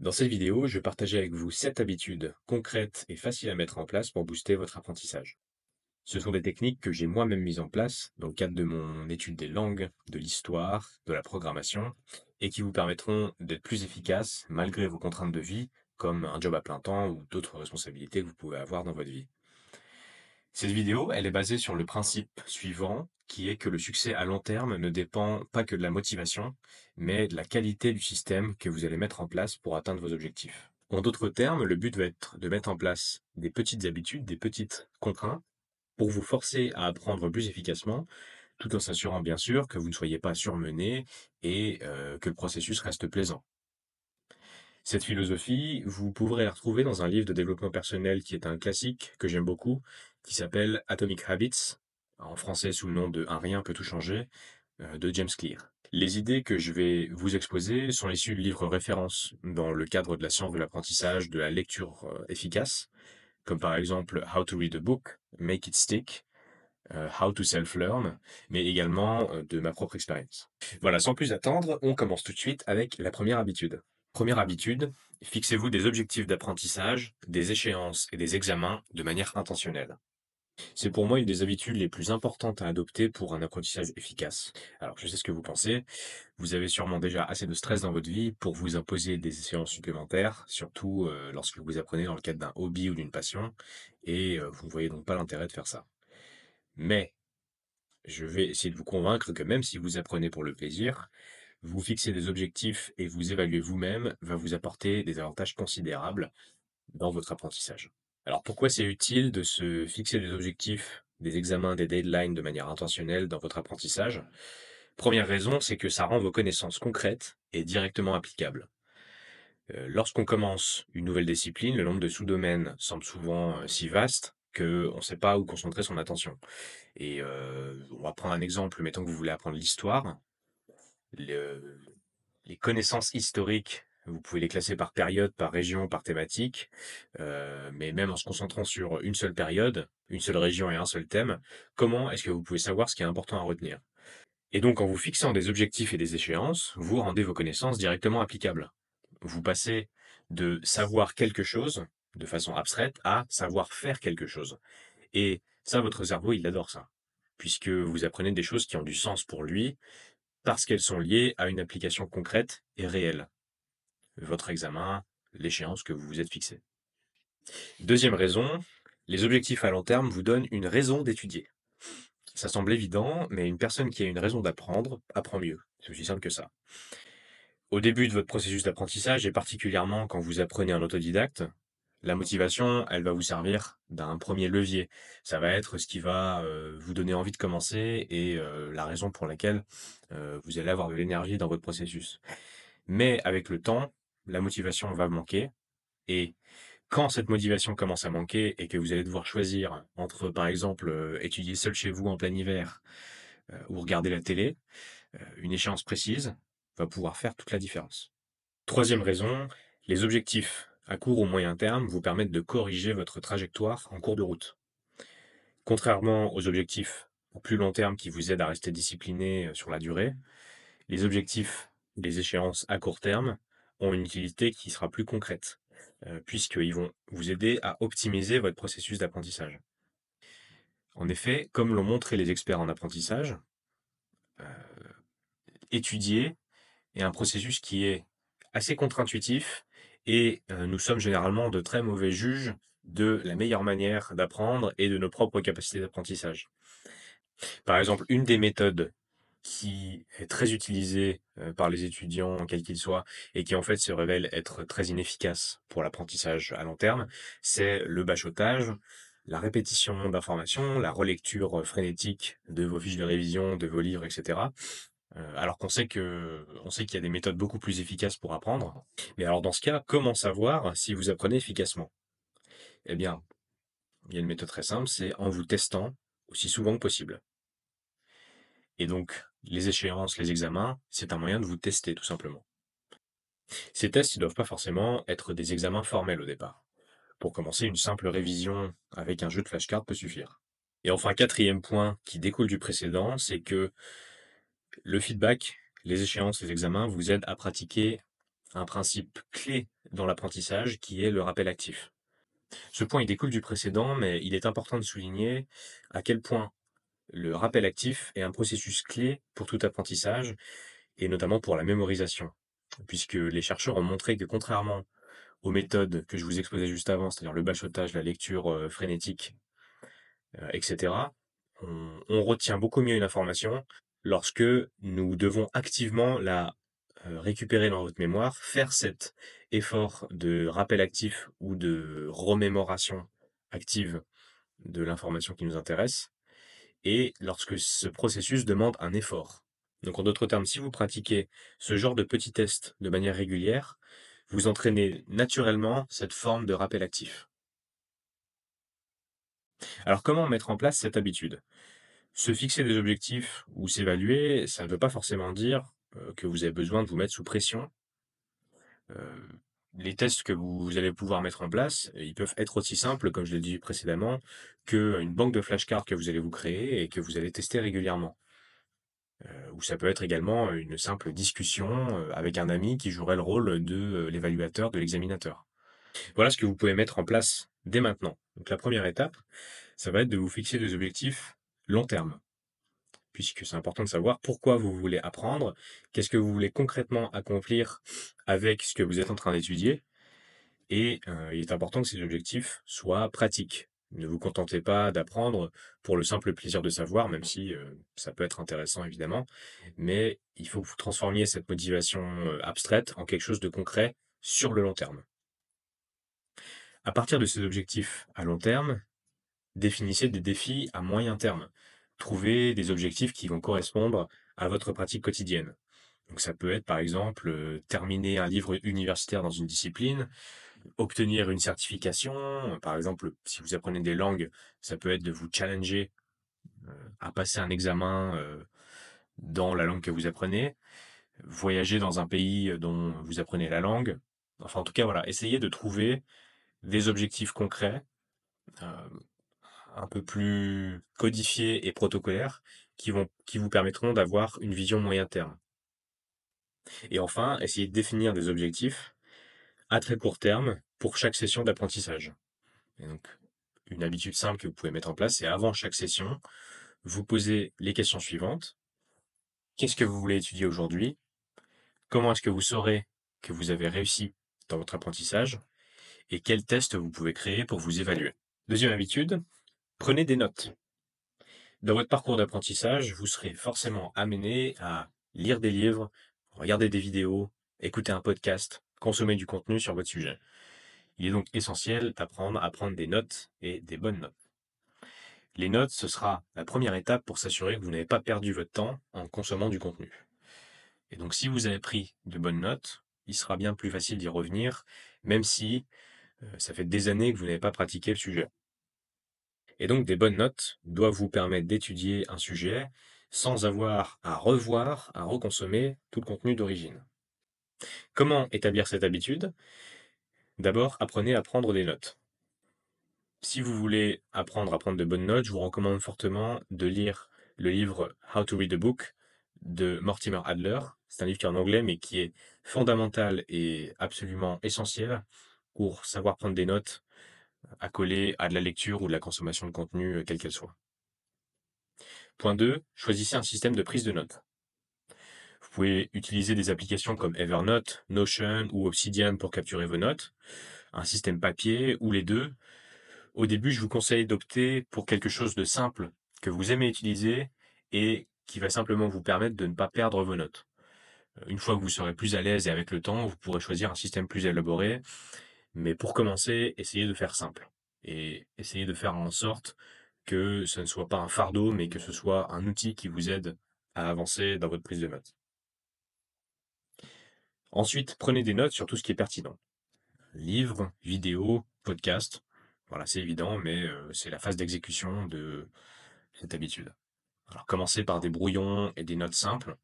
Dans cette vidéo, je vais partager avec vous 7 habitudes concrètes et faciles à mettre en place pour booster votre apprentissage. Ce sont des techniques que j'ai moi-même mises en place dans le cadre de mon étude des langues, de l'histoire, de la programmation, et qui vous permettront d'être plus efficace malgré vos contraintes de vie, comme un job à plein temps ou d'autres responsabilités que vous pouvez avoir dans votre vie. Cette vidéo, elle est basée sur le principe suivant, qui est que le succès à long terme ne dépend pas que de la motivation, mais de la qualité du système que vous allez mettre en place pour atteindre vos objectifs. En d'autres termes, le but va être de mettre en place des petites habitudes, des petites contraintes, pour vous forcer à apprendre plus efficacement, tout en s'assurant bien sûr que vous ne soyez pas surmené et que le processus reste plaisant. Cette philosophie, vous pourrez la retrouver dans un livre de développement personnel qui est un classique que j'aime beaucoup, qui s'appelle Atomic Habits, en français sous le nom de Un rien peut tout changer, de James Clear. Les idées que je vais vous exposer sont issues de livres références dans le cadre de la science de l'apprentissage, de la lecture efficace, comme par exemple How to Read a Book, Make It Stick, How to Self-Learn, mais également de ma propre expérience. Voilà, sans plus attendre, on commence tout de suite avec la première habitude. Première habitude, fixez-vous des objectifs d'apprentissage, des échéances et des examens de manière intentionnelle. C'est pour moi une des habitudes les plus importantes à adopter pour un apprentissage efficace. Alors, je sais ce que vous pensez. Vous avez sûrement déjà assez de stress dans votre vie pour vous imposer des échéances supplémentaires, surtout lorsque vous apprenez dans le cadre d'un hobby ou d'une passion, et vous ne voyez donc pas l'intérêt de faire ça. Mais je vais essayer de vous convaincre que même si vous apprenez pour le plaisir, vous fixer des objectifs et vous évaluer vous-même va vous apporter des avantages considérables dans votre apprentissage. Alors pourquoi c'est utile de se fixer des objectifs, des examens, des deadlines de manière intentionnelle dans votre apprentissage? Première raison, c'est que ça rend vos connaissances concrètes et directement applicables. Lorsqu'on commence une nouvelle discipline, le nombre de sous-domaines semble souvent si vaste qu'on ne sait pas où concentrer son attention. Et on va prendre un exemple, mettons que vous voulez apprendre l'histoire. Le- les connaissances historiques, vous pouvez les classer par période, par région, par thématique, mais même en se concentrant sur une seule période, une seule région et un seul thème, comment est-ce que vous pouvez savoir ce qui est important à retenir? Et donc, en vous fixant des objectifs et des échéances, vous rendez vos connaissances directement applicables. Vous passez de savoir quelque chose de façon abstraite à savoir faire quelque chose. Et ça, votre cerveau, il adore ça, puisque vous apprenez des choses qui ont du sens pour lui, parce qu'elles sont liées à une application concrète et réelle. Votre examen, l'échéance que vous vous êtes fixée. Deuxième raison, les objectifs à long terme vous donnent une raison d'étudier. Ça semble évident, mais une personne qui a une raison d'apprendre apprend mieux. C'est aussi simple que ça. Au début de votre processus d'apprentissage, et particulièrement quand vous apprenez en autodidacte, la motivation, elle va vous servir d'un premier levier. Ça va être ce qui va vous donner envie de commencer et la raison pour laquelle vous allez avoir de l'énergie dans votre processus. Mais avec le temps, la motivation va manquer et quand cette motivation commence à manquer et que vous allez devoir choisir entre, par exemple, étudier seul chez vous en plein hiver ou regarder la télé, une échéance précise va pouvoir faire toute la différence. Troisième raison, les objectifs à court ou moyen terme vous permettent de corriger votre trajectoire en cours de route. Contrairement aux objectifs à plus long terme qui vous aident à rester discipliné sur la durée, les objectifs, les échéances à court terme ont une utilité qui sera plus concrète, puisqu'ils vont vous aider à optimiser votre processus d'apprentissage. En effet, comme l'ont montré les experts en apprentissage, étudier est un processus qui est assez contre-intuitif et nous sommes généralement de très mauvais juges de la meilleure manière d'apprendre et de nos propres capacités d'apprentissage. Par exemple, une des méthodes qui est très utilisée par les étudiants, quels qu'ils soient, et qui en fait se révèle être très inefficace pour l'apprentissage à long terme, c'est le bachotage, la répétition d'informations, la relecture frénétique de vos fiches de révision, de vos livres, etc. Alors on sait qu'il y a des méthodes beaucoup plus efficaces pour apprendre. Mais alors dans ce cas, comment savoir si vous apprenez efficacement? Eh bien, il y a une méthode très simple, c'est en vous testant aussi souvent que possible. Et donc, les échéances, les examens, c'est un moyen de vous tester tout simplement. Ces tests, ils doivent pas forcément être des examens formels au départ. Pour commencer, une simple révision avec un jeu de flashcards peut suffire. Et enfin, quatrième point qui découle du précédent, c'est que le feedback, les échéances, les examens vous aident à pratiquer un principe clé dans l'apprentissage qui est le rappel actif. Ce point, il découle du précédent, mais il est important de souligner à quel point le rappel actif est un processus clé pour tout apprentissage, et notamment pour la mémorisation. Puisque les chercheurs ont montré que contrairement aux méthodes que je vous exposais juste avant, c'est-à-dire le bachotage, la lecture frénétique, etc., on retient beaucoup mieux une information lorsque nous devons activement la récupérer dans votre mémoire, faire cet effort de rappel actif ou de remémoration active de l'information qui nous intéresse, et lorsque ce processus demande un effort. Donc en d'autres termes, si vous pratiquez ce genre de petits tests de manière régulière, vous entraînez naturellement cette forme de rappel actif. Alors comment mettre en place cette habitude? Se fixer des objectifs ou s'évaluer, ça ne veut pas forcément dire que vous avez besoin de vous mettre sous pression. Euh, les tests que vous allez pouvoir mettre en place, ils peuvent être aussi simples, comme je l'ai dit précédemment, qu'une banque de flashcards que vous allez vous créer et que vous allez tester régulièrement. Ou ça peut être également une simple discussion avec un ami qui jouerait le rôle de l'évaluateur, de l'examinateur. Voilà ce que vous pouvez mettre en place dès maintenant. Donc la première étape, ça va être de vous fixer des objectifs long terme, puisque c'est important de savoir pourquoi vous voulez apprendre, qu'est-ce que vous voulez concrètement accomplir avec ce que vous êtes en train d'étudier, et il est important que ces objectifs soient pratiques. Ne vous contentez pas d'apprendre pour le simple plaisir de savoir, même si ça peut être intéressant évidemment, mais il faut que vous transformiez cette motivation abstraite en quelque chose de concret sur le long terme. À partir de ces objectifs à long terme, définissez des défis à moyen terme. Trouvez des objectifs qui vont correspondre à votre pratique quotidienne. Donc ça peut être par exemple terminer un livre universitaire dans une discipline, obtenir une certification. Par exemple, si vous apprenez des langues, ça peut être de vous challenger à passer un examen dans la langue que vous apprenez, voyager dans un pays dont vous apprenez la langue. Enfin, en tout cas, voilà, essayez de trouver des objectifs concrets, euh, un peu plus codifiés et protocolaires, qui vous permettront d'avoir une vision moyen terme. Et enfin, essayez de définir des objectifs à très court terme pour chaque session d'apprentissage. Et donc, une habitude simple que vous pouvez mettre en place, c'est avant chaque session, vous posez les questions suivantes. Qu'est-ce que vous voulez étudier aujourd'hui? Comment est-ce que vous saurez que vous avez réussi dans votre apprentissage? Et quels tests vous pouvez créer pour vous évaluer? Deuxième habitude, prenez des notes. Dans votre parcours d'apprentissage, vous serez forcément amené à lire des livres, regarder des vidéos, écouter un podcast, consommer du contenu sur votre sujet. Il est donc essentiel d'apprendre à prendre des notes et des bonnes notes. Les notes, ce sera la première étape pour s'assurer que vous n'avez pas perdu votre temps en consommant du contenu. Et donc si vous avez pris de bonnes notes, il sera bien plus facile d'y revenir, même si ça fait des années que vous n'avez pas pratiqué le sujet. Et donc des bonnes notes doivent vous permettre d'étudier un sujet sans avoir à revoir, à reconsommer tout le contenu d'origine. Comment établir cette habitude? D'abord, apprenez à prendre des notes. Si vous voulez apprendre à prendre de bonnes notes, je vous recommande fortement de lire le livre How to Read a Book de Mortimer Adler. C'est un livre qui est en anglais, mais qui est fondamental et absolument essentiel pour savoir prendre des notes accolées à de la lecture ou de la consommation de contenu, quelle qu'elle soit. Point 2, choisissez un système de prise de notes. Vous pouvez utiliser des applications comme Evernote, Notion ou Obsidian pour capturer vos notes, un système papier ou les deux. Au début, je vous conseille d'opter pour quelque chose de simple que vous aimez utiliser et qui va simplement vous permettre de ne pas perdre vos notes. Une fois que vous serez plus à l'aise et avec le temps, vous pourrez choisir un système plus élaboré. Mais pour commencer, essayez de faire simple. Et essayez de faire en sorte que ce ne soit pas un fardeau, mais que ce soit un outil qui vous aide à avancer dans votre prise de notes. Ensuite, prenez des notes sur tout ce qui est pertinent. Livres, vidéos, podcasts. Voilà, c'est évident, mais c'est la phase d'exécution de cette habitude. Alors, commencez par des brouillons et des notes simples.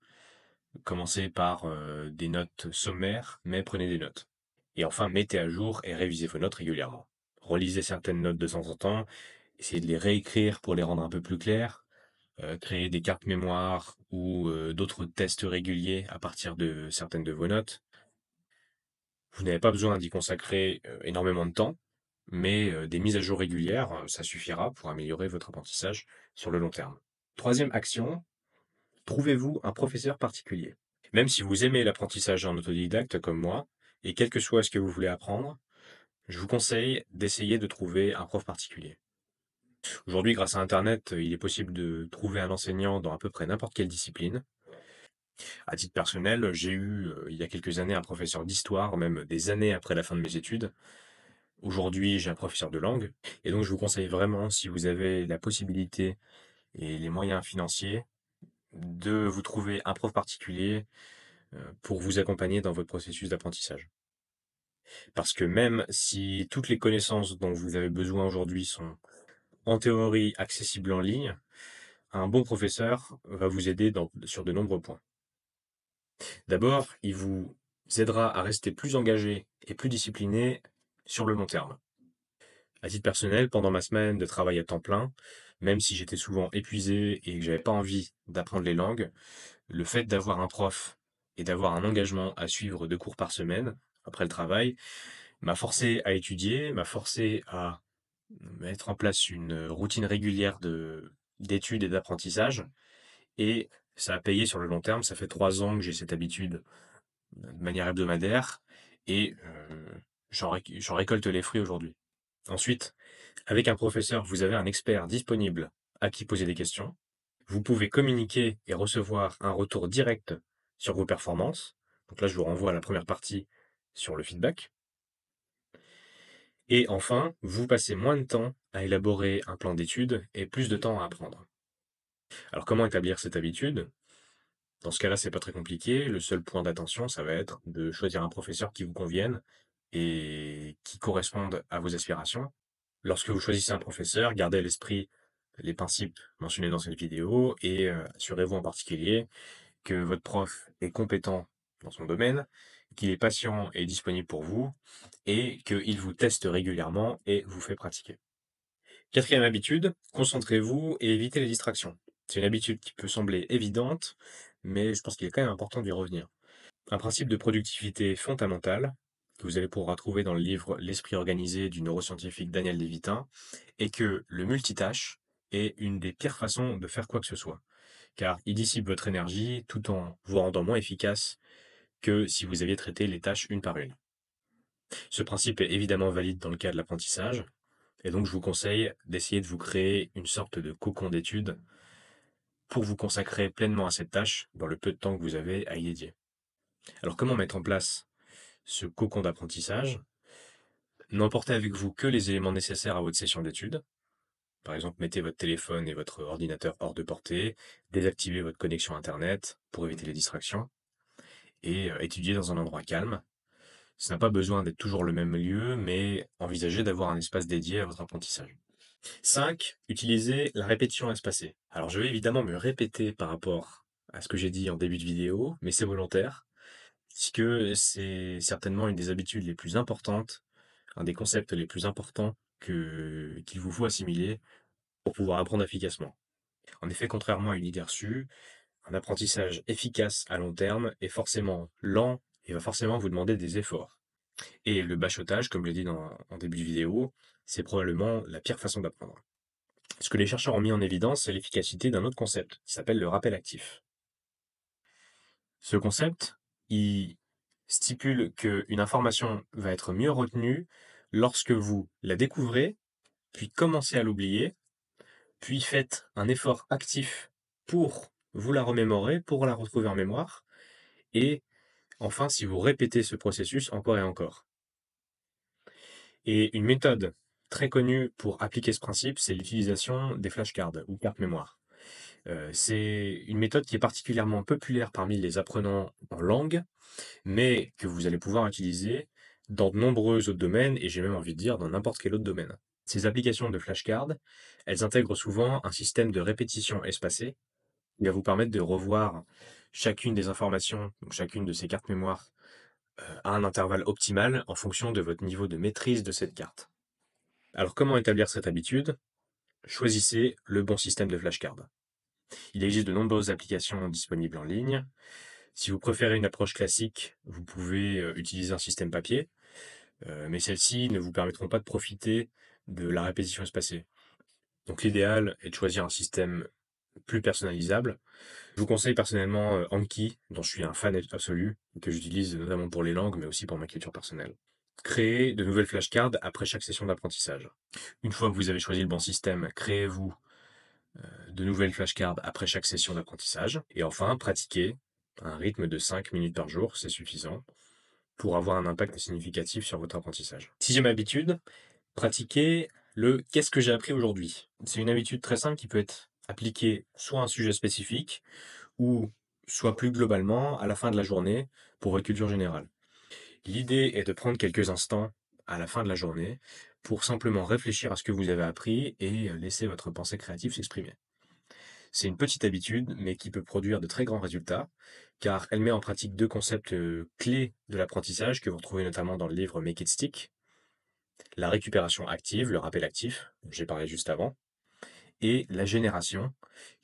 Commencez par des notes sommaires, mais prenez des notes. Et enfin, mettez à jour et révisez vos notes régulièrement. Relisez certaines notes de temps en temps, essayez de les réécrire pour les rendre un peu plus claires, créer des cartes mémoire ou d'autres tests réguliers à partir de certaines de vos notes. Vous n'avez pas besoin d'y consacrer énormément de temps, mais des mises à jour régulières, ça suffira pour améliorer votre apprentissage sur le long terme. Troisième action, trouvez-vous un professeur particulier. Même si vous aimez l'apprentissage en autodidacte comme moi, et quel que soit ce que vous voulez apprendre, je vous conseille d'essayer de trouver un prof particulier. Aujourd'hui, grâce à Internet, il est possible de trouver un enseignant dans à peu près n'importe quelle discipline. À titre personnel, j'ai eu, il y a quelques années, un professeur d'histoire, même des années après la fin de mes études. Aujourd'hui, j'ai un professeur de langue. Et donc, je vous conseille vraiment, si vous avez la possibilité et les moyens financiers, de vous trouver un prof particulier pour vous accompagner dans votre processus d'apprentissage. Parce que même si toutes les connaissances dont vous avez besoin aujourd'hui sont en théorie accessibles en ligne, un bon professeur va vous aider sur de nombreux points. D'abord, il vous aidera à rester plus engagé et plus discipliné sur le long terme. À titre personnel, pendant ma semaine de travail à temps plein, même si j'étais souvent épuisé et que j'avais pas envie d'apprendre les langues, le fait d'avoir un prof et d'avoir un engagement à suivre 2 cours par semaine après le travail m'a forcé à étudier, m'a forcé à mettre en place une routine régulière d'études et d'apprentissage, et ça a payé sur le long terme. Ça fait 3 ans que j'ai cette habitude de manière hebdomadaire, et j'en récolte les fruits aujourd'hui. Ensuite, avec un professeur, vous avez un expert disponible à qui poser des questions. Vous pouvez communiquer et recevoir un retour direct sur vos performances. Donc là, je vous renvoie à la première partie sur le feedback. Et enfin, vous passez moins de temps à élaborer un plan d'études et plus de temps à apprendre. Alors comment établir cette habitude? Dans ce cas-là, c'est pas très compliqué. Le seul point d'attention, ça va être de choisir un professeur qui vous convienne et qui corresponde à vos aspirations. Lorsque vous choisissez un professeur, gardez à l'esprit les principes mentionnés dans cette vidéo, et assurez-vous en particulier que votre prof est compétent dans son domaine, qu'il est patient et disponible pour vous, et qu'il vous teste régulièrement et vous fait pratiquer. Quatrième habitude, concentrez-vous et évitez les distractions. C'est une habitude qui peut sembler évidente, mais je pense qu'il est quand même important d'y revenir. Un principe de productivité fondamental, que vous allez pouvoir trouver dans le livre L'esprit organisé du neuroscientifique Daniel Lévitin, est que le multitâche est une des pires façons de faire quoi que ce soit, car il dissipe votre énergie tout en vous rendant moins efficace que si vous aviez traité les tâches une par une. Ce principe est évidemment valide dans le cas de l'apprentissage, et donc je vous conseille d'essayer de vous créer une sorte de cocon d'études pour vous consacrer pleinement à cette tâche dans le peu de temps que vous avez à y dédier. Alors comment mettre en place ce cocon d'apprentissage? N'emportez avec vous que les éléments nécessaires à votre session d'études. Par exemple, mettez votre téléphone et votre ordinateur hors de portée, désactivez votre connexion Internet pour éviter les distractions, et étudiez dans un endroit calme. Ça n'a pas besoin d'être toujours le même lieu, mais envisagez d'avoir un espace dédié à votre apprentissage. 5. Utilisez la répétition espacée. Alors je vais évidemment me répéter par rapport à ce que j'ai dit en début de vidéo, mais c'est volontaire, puisque c'est certainement une des habitudes les plus importantes, un des concepts les plus importants qu'il vous faut assimiler pour pouvoir apprendre efficacement. En effet, contrairement à une idée reçue, un apprentissage efficace à long terme est forcément lent et va forcément vous demander des efforts. Et le bachotage, comme je l'ai dit en début de vidéo, c'est probablement la pire façon d'apprendre. Ce que les chercheurs ont mis en évidence, c'est l'efficacité d'un autre concept, qui s'appelle le rappel actif. Ce concept, il stipule qu'une information va être mieux retenue lorsque vous la découvrez, puis commencez à l'oublier, puis faites un effort actif pour vous la remémorer, pour la retrouver en mémoire, et enfin si vous répétez ce processus encore et encore. Et une méthode très connue pour appliquer ce principe, c'est l'utilisation des flashcards ou cartes mémoire. C'est une méthode qui est particulièrement populaire parmi les apprenants en langue, mais que vous allez pouvoir utiliser dans de nombreux autres domaines, et j'ai même envie de dire dans n'importe quel autre domaine. Ces applications de flashcards, elles intègrent souvent un système de répétition espacée qui va vous permettre de revoir chacune des informations, donc chacune de ces cartes mémoire, à un intervalle optimal en fonction de votre niveau de maîtrise de cette carte. Alors comment établir cette habitude? Choisissez le bon système de flashcard. Il existe de nombreuses applications disponibles en ligne. Si vous préférez une approche classique, vous pouvez utiliser un système papier, mais celles-ci ne vous permettront pas de profiter de la répétition espacée. Donc l'idéal est de choisir un système plus personnalisable. Je vous conseille personnellement Anki, dont je suis un fan absolu, que j'utilise notamment pour les langues, mais aussi pour ma culture personnelle. Créez de nouvelles flashcards après chaque session d'apprentissage. Une fois que vous avez choisi le bon système, créez-vous de nouvelles flashcards après chaque session d'apprentissage. Et enfin, pratiquez un rythme de 5 minutes par jour, c'est suffisant, pour avoir un impact significatif sur votre apprentissage. Sixième habitude, pratiquez le qu'est-ce que j'ai appris aujourd'hui. C'est une habitude très simple qui peut être appliquée soit à un sujet spécifique, ou soit plus globalement à la fin de la journée pour votre culture générale. L'idée est de prendre quelques instants à la fin de la journée pour simplement réfléchir à ce que vous avez appris et laisser votre pensée créative s'exprimer. C'est une petite habitude, mais qui peut produire de très grands résultats, car elle met en pratique deux concepts clés de l'apprentissage que vous retrouvez notamment dans le livre Make It Stick, la récupération active, le rappel actif, dont j'ai parlé juste avant, et la génération,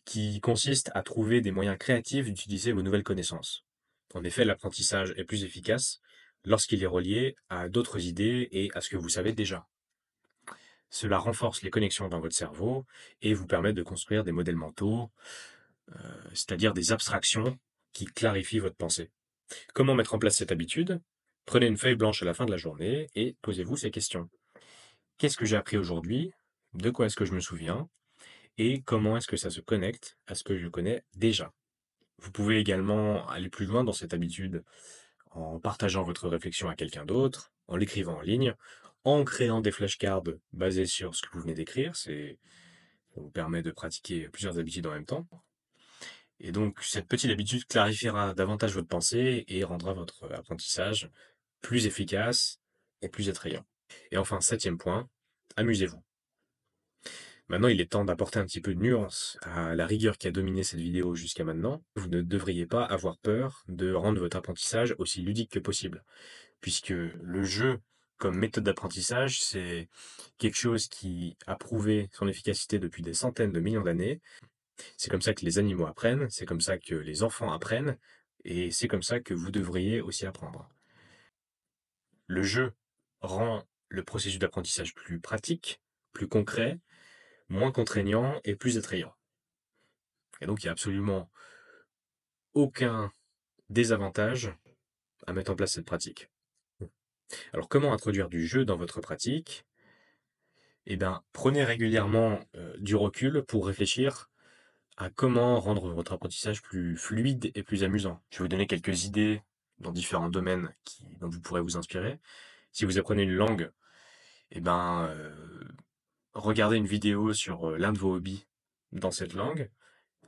qui consiste à trouver des moyens créatifs d'utiliser vos nouvelles connaissances. En effet, l'apprentissage est plus efficace lorsqu'il est relié à d'autres idées et à ce que vous savez déjà. Cela renforce les connexions dans votre cerveau et vous permet de construire des modèles mentaux, c'est-à-dire des abstractions qui clarifient votre pensée. Comment mettre en place cette habitude? Prenez une feuille blanche à la fin de la journée et posez-vous ces questions. Qu'est-ce que j'ai appris aujourd'hui? De quoi est-ce que je me souviens? Et comment est-ce que ça se connecte à ce que je connais déjà? Vous pouvez également aller plus loin dans cette habitude en partageant votre réflexion à quelqu'un d'autre, en l'écrivant en ligne, en créant des flashcards basés sur ce que vous venez d'écrire. Ça vous permet de pratiquer plusieurs habitudes en même temps. Et donc, cette petite habitude clarifiera davantage votre pensée et rendra votre apprentissage plus efficace et plus attrayant. Et enfin, septième point, amusez-vous. Maintenant, il est temps d'apporter un petit peu de nuance à la rigueur qui a dominé cette vidéo jusqu'à maintenant. Vous ne devriez pas avoir peur de rendre votre apprentissage aussi ludique que possible, puisque le jeu, comme méthode d'apprentissage, c'est quelque chose qui a prouvé son efficacité depuis des centaines de millions d'années. C'est comme ça que les animaux apprennent, c'est comme ça que les enfants apprennent, et c'est comme ça que vous devriez aussi apprendre. Le jeu rend le processus d'apprentissage plus pratique, plus concret, moins contraignant et plus attrayant. Et donc, il n'y a absolument aucun désavantage à mettre en place cette pratique. Alors, comment introduire du jeu dans votre pratique? Eh bien, prenez régulièrement du recul pour réfléchir à comment rendre votre apprentissage plus fluide et plus amusant. Je vais vous donner quelques idées dans différents domaines dont vous pourrez vous inspirer. Si vous apprenez une langue, eh ben, regardez une vidéo sur l'un de vos hobbies dans cette langue.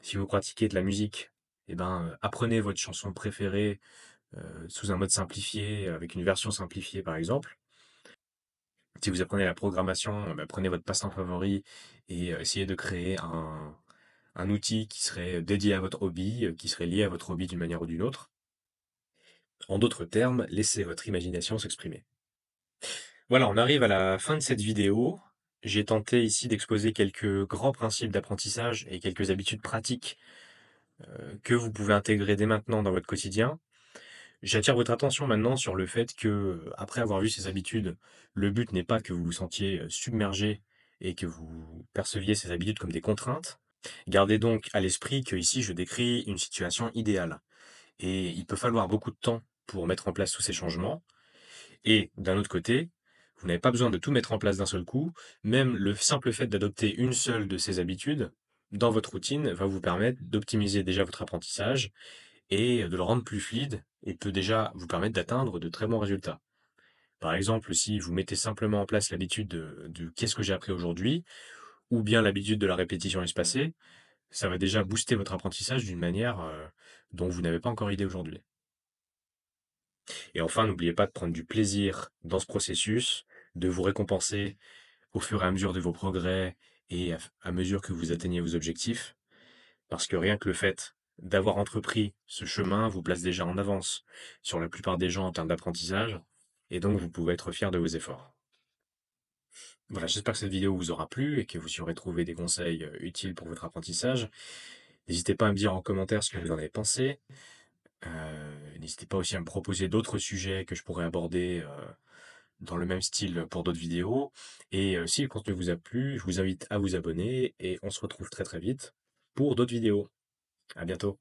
Si vous pratiquez de la musique, eh ben, apprenez votre chanson préférée sous un mode simplifié, avec une version simplifiée par exemple. Si vous apprenez la programmation, bah, prenez votre passe-temps favori et essayez de créer un outil qui serait dédié à votre hobby, qui serait lié à votre hobby d'une manière ou d'une autre. En d'autres termes, laissez votre imagination s'exprimer. Voilà, on arrive à la fin de cette vidéo. J'ai tenté ici d'exposer quelques grands principes d'apprentissage et quelques habitudes pratiques que vous pouvez intégrer dès maintenant dans votre quotidien. J'attire votre attention maintenant sur le fait que, après avoir vu ces habitudes, le but n'est pas que vous vous sentiez submergé et que vous perceviez ces habitudes comme des contraintes. Gardez donc à l'esprit que ici je décris une situation idéale. Et il peut falloir beaucoup de temps pour mettre en place tous ces changements. Et d'un autre côté, vous n'avez pas besoin de tout mettre en place d'un seul coup. Même le simple fait d'adopter une seule de ces habitudes dans votre routine va vous permettre d'optimiser déjà votre apprentissage et de le rendre plus fluide et peut déjà vous permettre d'atteindre de très bons résultats. Par exemple, si vous mettez simplement en place l'habitude de qu'est-ce que j'ai appris aujourd'hui, ou bien l'habitude de la répétition espacée, ça va déjà booster votre apprentissage d'une manière dont vous n'avez pas encore idée aujourd'hui. Et enfin, n'oubliez pas de prendre du plaisir dans ce processus, de vous récompenser au fur et à mesure de vos progrès et à mesure que vous atteignez vos objectifs, parce que rien que le fait d'avoir entrepris ce chemin vous place déjà en avance sur la plupart des gens en termes d'apprentissage, et donc vous pouvez être fier de vos efforts. Voilà, j'espère que cette vidéo vous aura plu et que vous y aurez trouvé des conseils utiles pour votre apprentissage. N'hésitez pas à me dire en commentaire ce que vous en avez pensé. N'hésitez pas aussi à me proposer d'autres sujets que je pourrais aborder dans le même style pour d'autres vidéos. Et si le contenu vous a plu, je vous invite à vous abonner et on se retrouve très très vite pour d'autres vidéos. À bientôt.